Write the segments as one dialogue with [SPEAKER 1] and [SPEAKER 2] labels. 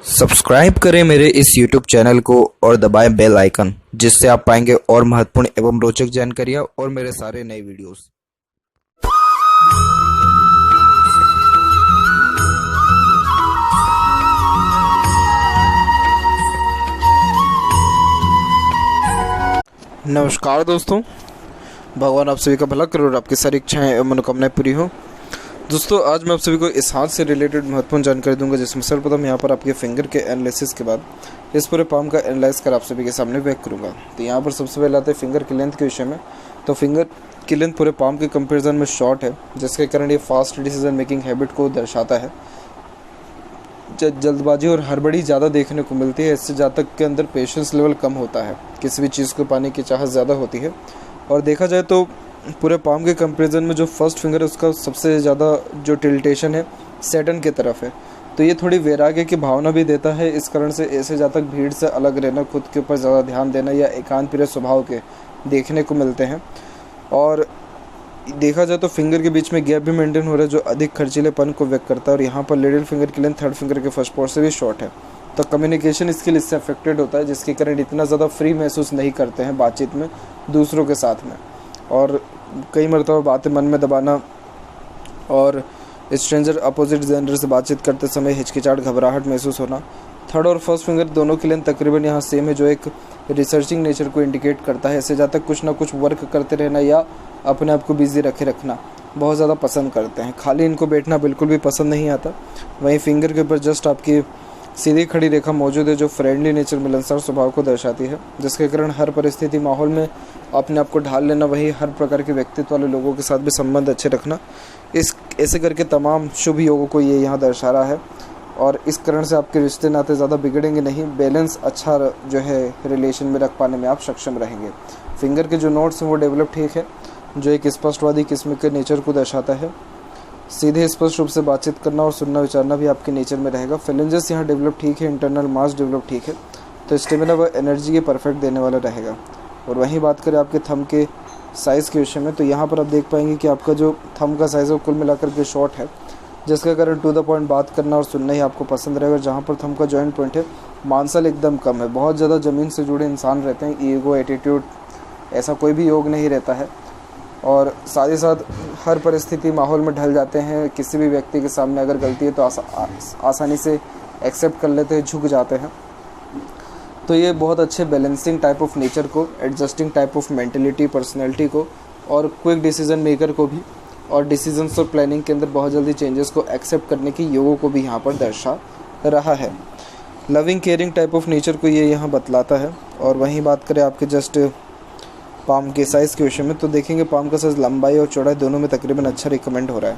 [SPEAKER 1] Subscribe करें मेरे इस YouTube चैनल को और दबाएं बेल आइकन, जिससे आप पाएंगे और महत्वपूर्ण एवं रोचक जानकारियां और मेरे सारे नए वीडियोस। नमस्कार दोस्तों, भगवान आप सभी का भला करे और आपकी सारी इच्छाएं एवं मनोकामनाएं पूरी हो। दोस्तों, आज मैं आप सभी को इस हाथ से रिलेटेड महत्वपूर्ण जानकारी दूंगा, जिसमें सर्वप्रथम यहाँ पर आपके फिंगर के एनालिसिस के बाद इस पूरे पाम का एनालाइज कर आप सभी के सामने व्यक्त करूंगा। तो यहाँ पर सबसे पहले आते हैं फिंगर की लेंथ के विषय में। तो फिंगर की लेंथ पूरे पाम के कंपेरिजन में शॉर्ट है, जिसके कारण ये फास्ट डिसीजन मेकिंग हैबिट को दर्शाता है। जल्दबाजी और हड़बड़ी ज़्यादा देखने को मिलती है। इससे जातक के अंदर पेशेंस लेवल कम होता है, किसी भी चीज़ को पाने की चाहत ज़्यादा होती है। और देखा जाए तो पूरे पाम के कंपैरिजन में जो फर्स्ट फिंगर है उसका सबसे ज़्यादा जो टिल्टेशन है सैटर्न की तरफ है। तो ये थोड़ी वैराग्य की भावना भी देता है। इस कारण से ऐसे जातक भीड़ से अलग रहना, खुद के ऊपर ज़्यादा ध्यान देना या एकांत प्रिय स्वभाव के देखने को मिलते हैं। और देखा जाए तो फिंगर के बीच में गैप भी मेंटेन हो रहा है, जो अधिक खर्चीलेपन को व्यक्त करता है। और यहाँ पर लिटिल फिंगर की लेंथ थर्ड फिंगर के फर्स्ट पॉइंट से भी शॉर्ट है, तो कम्युनिकेशन स्किल इससे अफेक्टेड होता है, जिसके कारण इतना ज़्यादा फ्री महसूस नहीं करते हैं बातचीत में दूसरों के साथ में। और कई मरतबा बातें मन में दबाना और स्ट्रेंजर अपोजिट जेंडर से बातचीत करते समय हिचकिचाहट, घबराहट महसूस होना। थर्ड और फर्स्ट फिंगर दोनों की लेंथ तकरीबन यहाँ सेम है, जो एक रिसर्चिंग नेचर को इंडिकेट करता है। ऐसे जातक कुछ ना कुछ वर्क करते रहना या अपने आप को बिजी रखना बहुत ज़्यादा पसंद करते हैं। खाली इनको बैठना बिल्कुल भी पसंद नहीं आता। वहीं फिंगर के ऊपर जस्ट आपकी सीधी खड़ी रेखा मौजूद है, जो फ्रेंडली नेचर, मिलनसार स्वभाव को दर्शाती है, जिसके कारण हर परिस्थिति माहौल में अपने आप को ढाल लेना, वही हर प्रकार के व्यक्तित्व वाले लोगों के साथ भी संबंध अच्छे रखना, इस ऐसे करके तमाम शुभ योगों को ये यहाँ दर्शा रहा है। और इस कारण से आपके रिश्ते नाते ज़्यादा बिगड़ेंगे नहीं, बैलेंस अच्छा जो है रिलेशन में रख पाने में आप सक्षम रहेंगे। फिंगर के जो नोट्स हैं वो डेवलप ठीक है, जो एक स्पष्टवादी किस्म के नेचर को दर्शाता है। सीधे स्पष्ट रूप से बातचीत करना और सुनना विचारना भी आपके नेचर में रहेगा। फेलेंजेस यहाँ डेवलप ठीक है, इंटरनल मास डेवलप ठीक है, तो स्टेमिना व एनर्जी के परफेक्ट देने वाला रहेगा। और वहीं बात करें आपके थंब के साइज़ के विषय में, तो यहाँ पर आप देख पाएंगे कि आपका जो थंब का साइज़ है वो कुल मिलाकर के शॉर्ट है, जिसके कारण टू द पॉइंट बात करना और सुनना ही आपको पसंद रहेगा। जहाँ पर थंब का जॉइंट पॉइंट है, मांसल एकदम कम है। बहुत ज़्यादा ज़मीन से जुड़े इंसान रहते हैं, ईगो, एटीट्यूड, ऐसा कोई भी योग नहीं रहता है। और साथ ही साथ हर परिस्थिति माहौल में ढल जाते हैं। किसी भी व्यक्ति के सामने अगर गलती है तो आसानी से एक्सेप्ट कर लेते हैं, झुक जाते हैं। तो ये बहुत अच्छे बैलेंसिंग टाइप ऑफ नेचर को, adjusting type of mentality, personality को और क्विक डिसीजन मेकर को भी, और डिसीजंस और प्लानिंग के अंदर बहुत जल्दी चेंजेस को एक्सेप्ट करने की योगों को भी यहाँ पर दर्शा रहा है। Loving caring type of nature को ये यहाँ बतलाता है। और वहीं बात करें आपके जस्ट पाम के साइज़ के विषय में, तो देखेंगे पाम का साइज़ लंबाई और चौड़ाई दोनों में तकरीबन अच्छा रिकमेंड हो रहा है।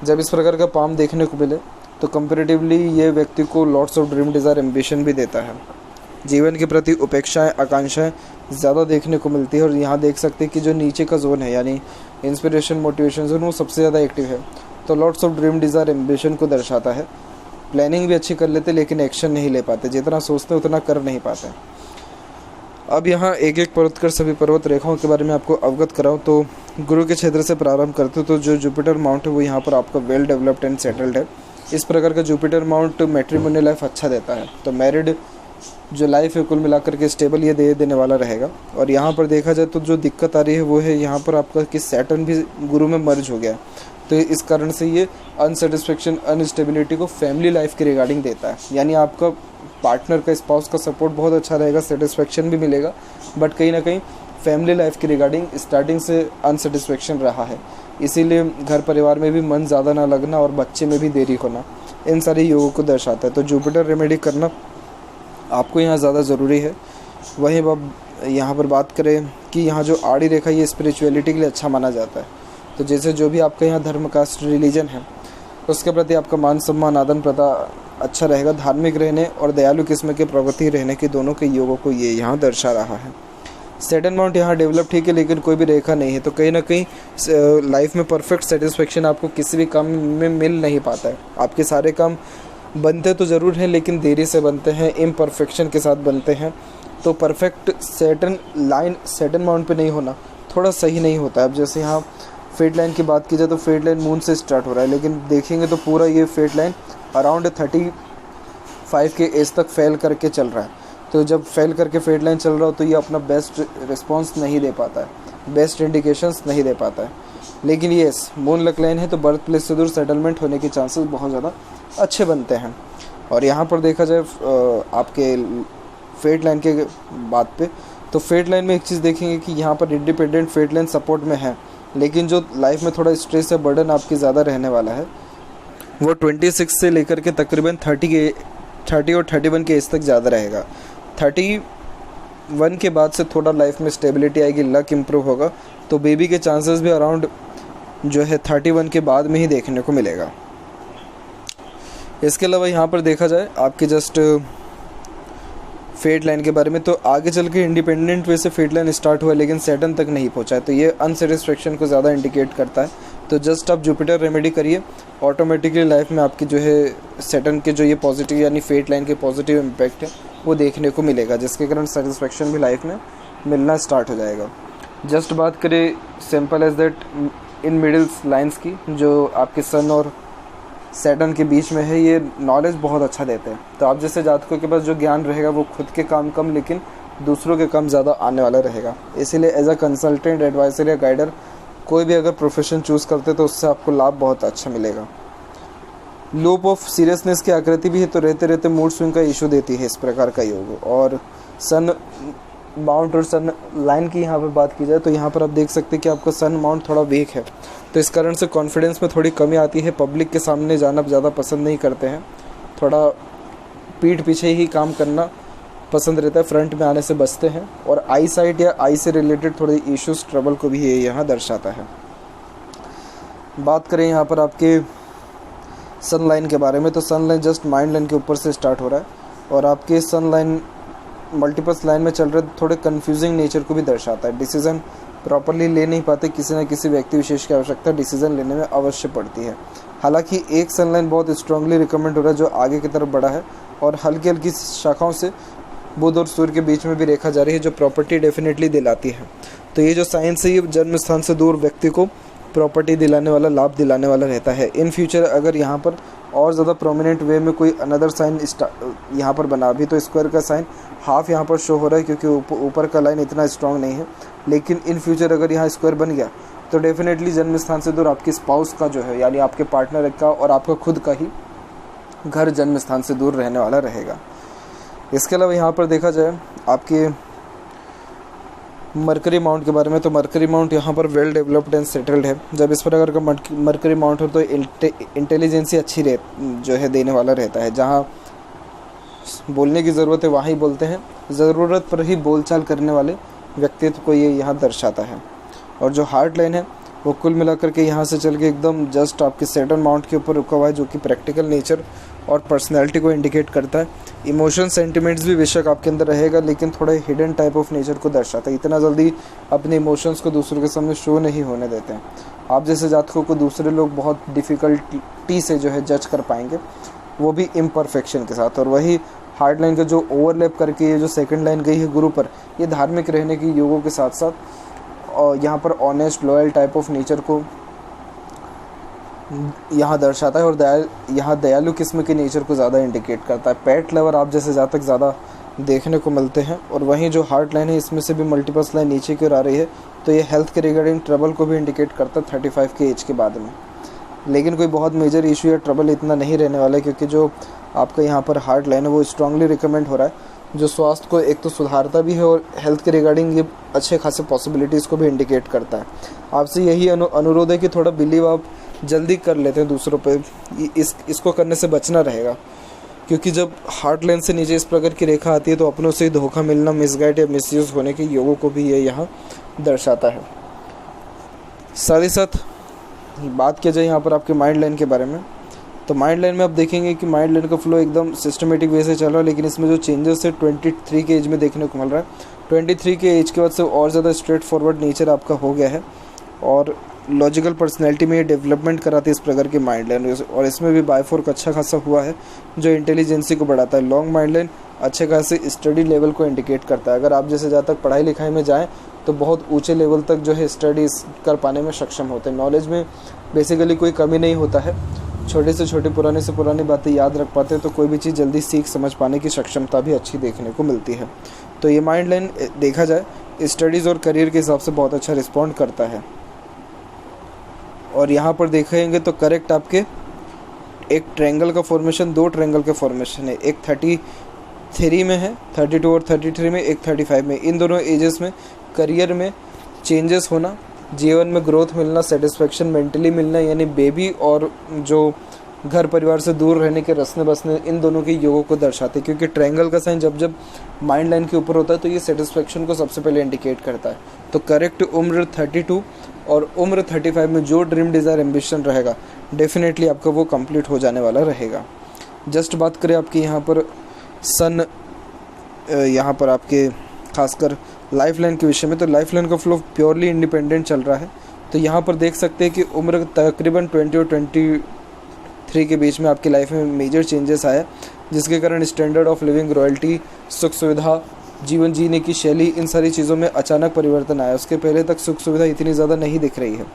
[SPEAKER 1] जब इस प्रकार का पाम देखने को मिले तो कंपैरेटिवली ये व्यक्ति को lots of dream, desire, ambition भी देता है। जीवन के प्रति उपेक्षाएं, आकांक्षाएं ज़्यादा देखने को मिलती है। और यहाँ देख सकते हैं कि जो नीचे का जोन है, यानी इंस्पिरेशन, मोटिवेशन जोन, वो सबसे ज़्यादा एक्टिव है। तो lots of dream, desire, ambition को दर्शाता है। प्लानिंग भी अच्छी कर लेते, लेकिन एक्शन नहीं ले पाते, जितना सोचते उतना कर नहीं पाते। अब यहाँ एक एक पर्वत कर सभी पर्वत रेखाओं के बारे में आपको अवगत कराऊँ, तो गुरु के क्षेत्र से प्रारंभ करते हो तो जो जुपिटर माउंट है वो यहाँ पर आपका वेल डेवलप्ड एंड सेटल्ड है। इस प्रकार का जुपिटर माउंट मैट्रिमोनियल लाइफ अच्छा देता है, तो मैरिड जो लाइफ है कुल मिलाकर के स्टेबल ये देने वाला रहेगा। और यहाँ पर देखा जाए तो जो दिक्कत आ रही है वो है यहाँ पर आपका कि सैटर्न भी गुरु में मर्ज हो गया, तो इस कारण से ये अनसेटिस्फेक्शन, अनस्टेबिलिटी को फैमिली लाइफ के रिगार्डिंग देता है। यानी आपका पार्टनर का, स्पाउस का सपोर्ट बहुत अच्छा रहेगा, सेटिस्फेक्शन भी मिलेगा, बट कहीं ना कहीं फैमिली लाइफ के रिगार्डिंग स्टार्टिंग से अनसेटिस्फेक्शन रहा है। इसीलिए घर परिवार में भी मन ज़्यादा ना लगना और बच्चे में भी देरी होना, इन सारी योगों को दर्शाता है। तो जुपिटर रेमेडी करना आपको यहाँ ज़्यादा ज़रूरी है। वहीं अब यहाँ पर बात करें कि यहाँ जो आड़ी रेखा, ये स्पिरिचुअलिटी के लिए अच्छा माना जाता है। तो जैसे जो भी आपका यहाँ धर्म, कास्ट, रिलीजन है, उसके प्रति आपका मान सम्मान, आदर प्रथा अच्छा रहेगा। धार्मिक रहने और दयालु किस्म के प्रवृत्ति रहने के दोनों के योगों को ये यहाँ दर्शा रहा है। सैटर्न माउंट यहाँ डेवलप ठीक है, लेकिन कोई भी रेखा नहीं है, तो कहीं ना कहीं लाइफ में परफेक्ट सेटिस्फेक्शन आपको किसी भी काम में मिल नहीं पाता है। आपके सारे काम बनते तो ज़रूर हैं, लेकिन देरी से बनते हैं, इम्परफेक्शन के साथ बनते हैं। तो perfect Saturn line Saturn mount पे नहीं होना थोड़ा सही नहीं होता है। अब जैसे यहाँ फेट लाइन की बात की जाए तो फेट लाइन मून से स्टार्ट हो रहा है, लेकिन देखेंगे तो पूरा ये फेट लाइन अराउंड 5 के एज तक फेल करके चल रहा है, तो जब फेल करके फेट लाइन चल रहा हो तो ये अपना बेस्ट रिस्पॉन्स नहीं दे पाता है, बेस्ट इंडिकेशंस नहीं दे पाता है। लेकिन येस, मून लक लाइन है तो बर्थ प्लेस से दूर सेटलमेंट होने के चांसेस बहुत ज़्यादा अच्छे बनते हैं। और यहाँ पर देखा जाए आपके फेट लाइन के बात पे, तो फेट लाइन में एक चीज़ देखेंगे कि यहाँ पर इंडिपेंडेंट फेट लाइन सपोर्ट में है, लेकिन जो लाइफ में थोड़ा स्ट्रेस या बर्डन आपकी ज़्यादा रहने वाला है वो 26 से लेकर के तकरीबन 30 और 31 के एज तक ज़्यादा रहेगा। 31 के बाद से थोड़ा लाइफ में स्टेबिलिटी आएगी, लक इम्प्रूव होगा, तो बेबी के चांसेस भी अराउंड जो है 31 के बाद में ही देखने को मिलेगा। इसके अलावा यहाँ पर देखा जाए आपके जस्ट फेट लाइन के बारे में, तो आगे चल के इंडिपेंडेंट वे से फेट लाइन स्टार्ट हुआ लेकिन सैटर्न तक नहीं पहुँचा है, तो ये अनसेटिस्फेक्शन को ज़्यादा इंडिकेट करता है। तो जस्ट आप जुपिटर रेमेडी करिए, ऑटोमेटिकली लाइफ में आपकी जो है सैटर्न के जो ये पॉजिटिव यानी फेट लाइन के पॉजिटिव इम्पैक्ट है वो देखने को मिलेगा, जिसके कारण सेटिस्फेक्शन भी लाइफ में मिलना स्टार्ट हो जाएगा। जस्ट बात करें simple as that in middles lines की, जो आपके सन और सैटर्न के बीच में है, ये नॉलेज बहुत अच्छा देते हैं। तो आप जैसे जातकों के पास जो ज्ञान रहेगा वो खुद के काम कम लेकिन दूसरों के काम ज़्यादा आने वाला रहेगा। इसीलिए एज अ कंसल्टेंट, एडवाइज़र या गाइडर कोई भी अगर प्रोफेशन चूज़ करते तो उससे आपको लाभ बहुत अच्छा मिलेगा। लूप ऑफ सीरियसनेस की आकृति भी है, तो रहते रहते मूड स्विंग का इशू देती है इस प्रकार का योग। और सन माउंट और सन लाइन की यहाँ पर बात की जाए तो यहाँ पर आप देख सकते हैं कि आपका सन माउंट थोड़ा वीक है, तो इस कारण से कॉन्फिडेंस में थोड़ी कमी आती है, पब्लिक के सामने जाना ज़्यादा पसंद नहीं करते हैं, थोड़ा पीठ पीछे ही काम करना पसंद रहता है, फ्रंट में आने से बचते हैं। और आई साइट या आई से रिलेटेड थोड़े इश्यूज, ट्रबल को भी ये यहाँ दर्शाता है। बात करें यहाँ पर आपके सन लाइन के बारे में, तो सन लाइन जस्ट माइंड लाइन के ऊपर से स्टार्ट हो रहा है, और आपके सन लाइन मल्टीपल्स लाइन में चल रहे थोड़े कंफ्यूजिंग नेचर को भी दर्शाता है। डिसीजन प्रॉपरली ले नहीं पाते, किसी न किसी व्यक्ति विशेष की आवश्यकता डिसीजन लेने में अवश्य पड़ती है। हालांकि एक सन लाइन बहुत स्ट्रांगली रिकमेंड हो रहा है जो आगे की तरफ बढ़ा है, और हल्की हल्की शाखाओं से बुध और सूर्य के बीच में भी रेखा जा रही है, जो प्रॉपर्टी डेफिनेटली दिलाती है। तो ये जो साइंस है ये जन्म स्थान से दूर व्यक्ति को प्रॉपर्टी दिलाने वाला, लाभ दिलाने वाला रहता है। इन फ्यूचर अगर यहाँ पर और ज़्यादा प्रोमिनेंट वे में कोई अनदर साइन यहाँ पर बना, भी तो स्क्वायर का साइन हाफ यहाँ पर शो हो रहा है क्योंकि ऊपर का लाइन इतना स्ट्रांग नहीं है, लेकिन इन फ्यूचर अगर यहाँ स्क्वायर बन गया तो डेफिनेटली जन्म स्थान से दूर आपके स्पाउस का जो है यानी आपके पार्टनर का और आपका खुद का ही घर जन्म स्थान से दूर रहने वाला रहेगा। इसके अलावा यहाँ पर देखा जाए आपके मरकरी माउंट के बारे में, तो मरकरी माउंट यहाँ पर वेल डेवलप्ड एंड सेटल्ड है। जब इस प्रकार का मरकरी माउंट हो तो इंटेलिजेंसी अच्छी जो है देने वाला रहता है, जहाँ बोलने की ज़रूरत है वहाँ ही बोलते हैं, ज़रूरत पर ही बोलचाल करने वाले व्यक्तित्व को ये यहाँ दर्शाता है। और जो हार्ट लाइन है वो कुल मिलाकर के यहाँ से चल के एकदम जस्ट आपके सैटर्न माउंट के ऊपर रुका हुआ है, जो कि प्रैक्टिकल नेचर और पर्सनैलिटी को इंडिकेट करता है। इमोशन सेंटिमेंट्स भी बेशक आपके अंदर रहेगा, लेकिन थोड़ा हिडन टाइप ऑफ नेचर को दर्शाता है। इतना जल्दी अपने इमोशंस को दूसरों के सामने शो नहीं होने देते हैं। आप जैसे जातकों को दूसरे लोग बहुत डिफ़िकल्टी से जो है जज कर पाएंगे, वो भी इम्परफेक्शन के साथ। और वही हार्ट लाइन का जो ओवरलैप करके ये जो सेकंड लाइन गई है गुरु पर, ये धार्मिक रहने की योगों के साथ साथ और यहाँ पर honest loyal type of nature को यहाँ दर्शाता है, और यहाँ दयालु किस्म के नेचर को ज़्यादा इंडिकेट करता है। पेट लवर आप जैसे जातक ज़्यादा देखने को मिलते हैं। और वहीं जो हार्ट लाइन है इसमें से भी मल्टीपल्स लाइन नीचे की ओर आ रही है, तो ये हेल्थ के रिगार्डिंग ट्रबल को भी इंडिकेट करता है 35 के एज के बाद में। लेकिन कोई बहुत मेजर इशू या ट्रबल इतना नहीं रहने वाला है, क्योंकि जो आपका यहाँ पर हार्ट लाइन है वो स्ट्रांगली रिकमेंड हो रहा है, जो स्वास्थ्य को एक तो सुधारता भी है और हेल्थ के रिगार्डिंग ये अच्छे खासे पॉसिबिलिटीज़ को भी इंडिकेट करता है। आपसे यही अनुरोध है कि थोड़ा बिलीव आप जल्दी कर लेते हैं दूसरों पे, इसको करने से बचना रहेगा, क्योंकि जब हार्ट लाइन से नीचे इस प्रकार की रेखा आती है तो अपनों से धोखा मिलना, मिसगाइड या मिसयूज़ होने के योगों को भी ये यहाँ दर्शाता है। साथ ही साथ बात किया जाए यहाँ पर आपके माइंड लाइन के बारे में, तो माइंड लाइन में आप देखेंगे कि माइंड लाइन का फ्लो एकदम सिस्टमेटिक वे से चल रहा है, लेकिन इसमें जो चेंजेस है 23 के एज में देखने को मिल रहा है। 23 के एज के बाद से और ज़्यादा स्ट्रेट फॉरवर्ड नेचर आपका हो गया है, और लॉजिकल पर्सनैलिटी में ये डेवलपमेंट कराती है इस प्रकार की माइंड लाइन। और इसमें भी बायफोर्क अच्छा खासा हुआ है, जो इंटेलिजेंसी को बढ़ाता है। लॉन्ग माइंड लाइन अच्छे खासे स्टडी लेवल को इंडिकेट करता है। अगर आप जैसे जहाँ तक पढ़ाई लिखाई में जाएँ तो बहुत ऊंचे लेवल तक जो है स्टडीज़ कर पाने में सक्षम होते हैं। नॉलेज में बेसिकली कोई कमी नहीं होता है, छोटी से छोटी पुरानी से पुरानी बातें याद रख पाते हैं, तो कोई भी चीज़ जल्दी सीख समझ पाने की सक्षमता भी अच्छी देखने को मिलती है। तो ये माइंड लाइन देखा जाए स्टडीज़ और करियर के हिसाब से बहुत अच्छा रिस्पॉन्ड करता है। और यहाँ पर देखेंगे तो करेक्ट आपके एक ट्रायंगल का फॉर्मेशन, 2 ट्रायंगल के फॉर्मेशन है, एक 33 में है, 32 और 33 में, एक 35 में। इन दोनों एजेस में करियर में चेंजेस होना, जीवन में ग्रोथ मिलना, सेटिस्फेक्शन मेंटली मिलना, यानी बेबी और जो घर परिवार से दूर रहने के रसने बसने, इन दोनों के योगों को दर्शाते हैं। क्योंकि ट्रायंगल का साइन जब जब माइंड लाइन के ऊपर होता है तो ये सेटिस्फेक्शन को सबसे पहले इंडिकेट करता है। तो करेक्ट उम्र 32 और उम्र 35 में जो ड्रीम डिज़ायर एम्बिशन रहेगा डेफिनेटली आपका वो कंप्लीट हो जाने वाला रहेगा। जस्ट बात करें आपकी यहाँ पर सन, यहाँ पर आपके खासकर लाइफ लाइन के विषय में, तो लाइफ लाइन का फ्लो प्योरली इंडिपेंडेंट चल रहा है। तो यहाँ पर देख सकते हैं कि उम्र तकरीबन 20 और 23 के बीच में आपकी लाइफ में मेजर चेंजेस आया, जिसके कारण स्टैंडर्ड ऑफ लिविंग, रॉयल्टी, सुख सुविधा, जीवन जीने की शैली, इन सारी चीज़ों में अचानक परिवर्तन आया। उसके पहले तक सुख सुविधा इतनी ज़्यादा नहीं दिख रही है।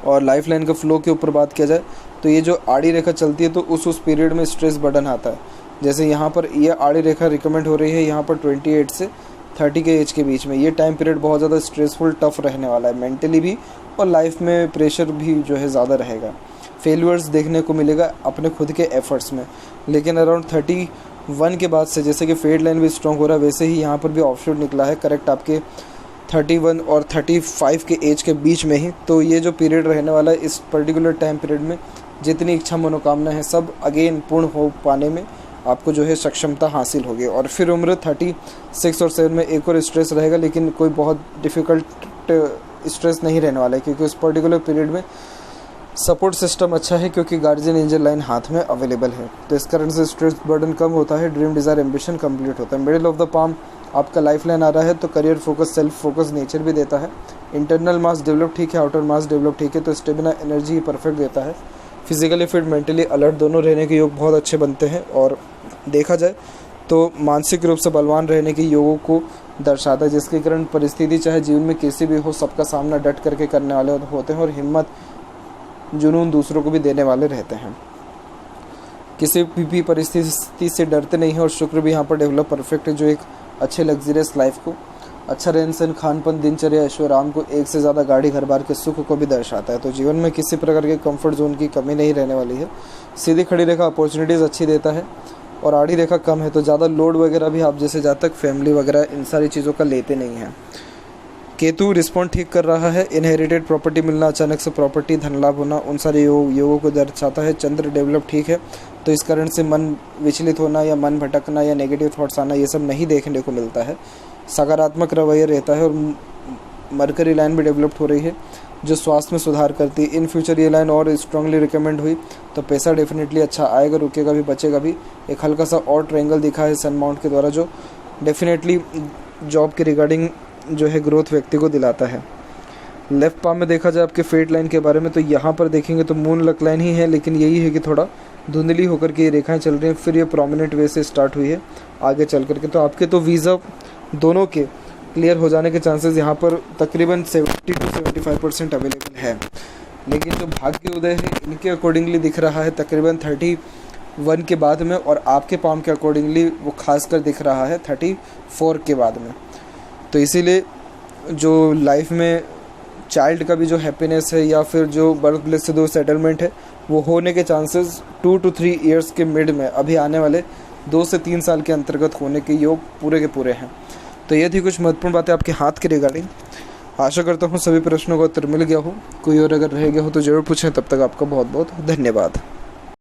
[SPEAKER 1] और लाइफ लाइन का फ्लो के ऊपर बात किया जाए तो ये जो आड़ी रेखा चलती है तो उस पीरियड में स्ट्रेस बर्डन आता है। जैसे यहाँ पर ये आड़ी रेखा रिकमेंड हो रही है यहाँ पर 28 से 30 के एज के बीच में। ये टाइम पीरियड बहुत ज़्यादा स्ट्रेसफुल, टफ रहने वाला है मेंटली भी, और लाइफ में प्रेशर भी जो है ज़्यादा रहेगा। फेलियर्स देखने को मिलेगा अपने खुद के एफर्ट्स में। लेकिन अराउंड 31 के बाद से, जैसे कि फेड लाइन भी स्ट्रॉन्ग हो रहा है, वैसे ही यहाँ पर भी ऑप्शन निकला है करेक्ट आपके 31 और 35 के एज के बीच में ही। तो ये जो पीरियड रहने वाला है, इस पर्टिकुलर टाइम पीरियड में जितनी इच्छा मनोकामना है सब अगेन पूर्ण हो पाने में आपको जो है सक्षमता हासिल होगी। और फिर उम्र 36 और 7 में एक और स्ट्रेस रहेगा, लेकिन कोई बहुत डिफ़िकल्ट स्ट्रेस नहीं रहने वाला है, क्योंकि उस पर्टिकुलर पीरियड में सपोर्ट सिस्टम अच्छा है, क्योंकि गार्जियन एंजल लाइन हाथ में अवेलेबल है। तो इस कारण से स्ट्रेस बर्डन कम होता है, ड्रीम डिज़ायर एम्बिशन कंप्लीट होता है। मिडिल ऑफ द पाम आपका लाइफ लाइन आ रहा है, तो career focus, self focus nature भी देता है। इंटरनल मास डेवलप ठीक है, आउटर मास डेवलप ठीक है, तो स्टेमिना एनर्जी परफेक्ट देता है। फिजिकली फिट, मेंटली अलर्ट दोनों रहने के योग बहुत अच्छे बनते हैं। और देखा जाए तो मानसिक रूप से बलवान रहने के योगों को दर्शाता है, जिसके कारण परिस्थिति चाहे जीवन में कैसी भी हो, सबका सामना डट करके करने वाले होते हैं और हिम्मत, जुनून दूसरों को भी देने वाले रहते हैं। किसी भी परिस्थिति से डरते नहीं हैं। और शुक्र भी यहाँ पर डेवलप परफेक्ट है, जो एक अच्छे लग्जरियस लाइफ को, अच्छा रहन सहन, खानपान, दिनचर्या, ऐशोआराम को, एक से ज़्यादा गाड़ी घर बार के सुख को भी दर्शाता है। तो जीवन में किसी प्रकार के कंफर्ट जोन की कमी नहीं रहने वाली है। सीधी खड़ी रेखा अपॉर्चुनिटीज़ अच्छी देता है और आड़ी रेखा कम है, तो ज़्यादा लोड वगैरह भी आप जैसे जातक फैमिली वगैरह इन सारी चीज़ों का लेते नहीं हैं। केतु रिस्पॉन्ड ठीक कर रहा है। इनहेरिटेड प्रॉपर्टी मिलना, अचानक से प्रॉपर्टी, धन लाभ होना, उन सारे योगों को दर्शाता है। चंद्र डेवलप ठीक है, तो इस कारण से मन विचलित होना या मन भटकना या नेगेटिव थॉट्स आना, ये सब नहीं देखने को मिलता है। सकारात्मक रवैया रहता है। और मरकरी लाइन भी डेवलप्ड हो रही है, जो स्वास्थ्य में सुधार करती है। इन फ्यूचर ये लाइन और स्ट्रांगली रिकमेंड हुई तो पैसा डेफिनेटली अच्छा आएगा, रुकेगा भी, बचेगा भी। एक हल्का सा और ट्रायंगल दिखा है सन माउंट के द्वारा, जो डेफिनेटली जॉब के रिगार्डिंग जो है ग्रोथ व्यक्ति को दिलाता है। लेफ्ट पाम में देखा जाए आपके फेट लाइन के बारे में, तो यहाँ पर देखेंगे तो मून लक लाइन ही है, लेकिन यही है कि थोड़ा धुंधली होकर के ये रेखाएं चल रही हैं, फिर ये प्रोमिनेंट वे से स्टार्ट हुई है आगे चल करके। तो आपके तो वीज़ा दोनों के क्लियर हो जाने के चांसेस यहाँ पर तकरीबन 70 to 75% अवेलेबल है। लेकिन जो भाग्य उदय है इनके अकॉर्डिंगली दिख रहा है तकरीबन 31 के बाद में, और आपके पाम के अकॉर्डिंगली वो खासकर दिख रहा है 34 के बाद में। तो इसीलिए जो लाइफ में चाइल्ड का भी जो हैप्पीनेस है या फिर जो बर्थ प्लेस से दो सेटलमेंट है, वो होने के चांसेस 2 to 3 ईयर्स के मिड में, अभी आने वाले 2 से 3 साल के अंतर्गत होने के योग पूरे के पूरे हैं। तो ये थी कुछ महत्वपूर्ण बातें आपके हाथ के रिगार्डिंग। आशा करता हूँ सभी प्रश्नों का उत्तर मिल गया हो। कोई और अगर रह गया हो तो ज़रूर पूछें। तब तक आपका बहुत बहुत धन्यवाद।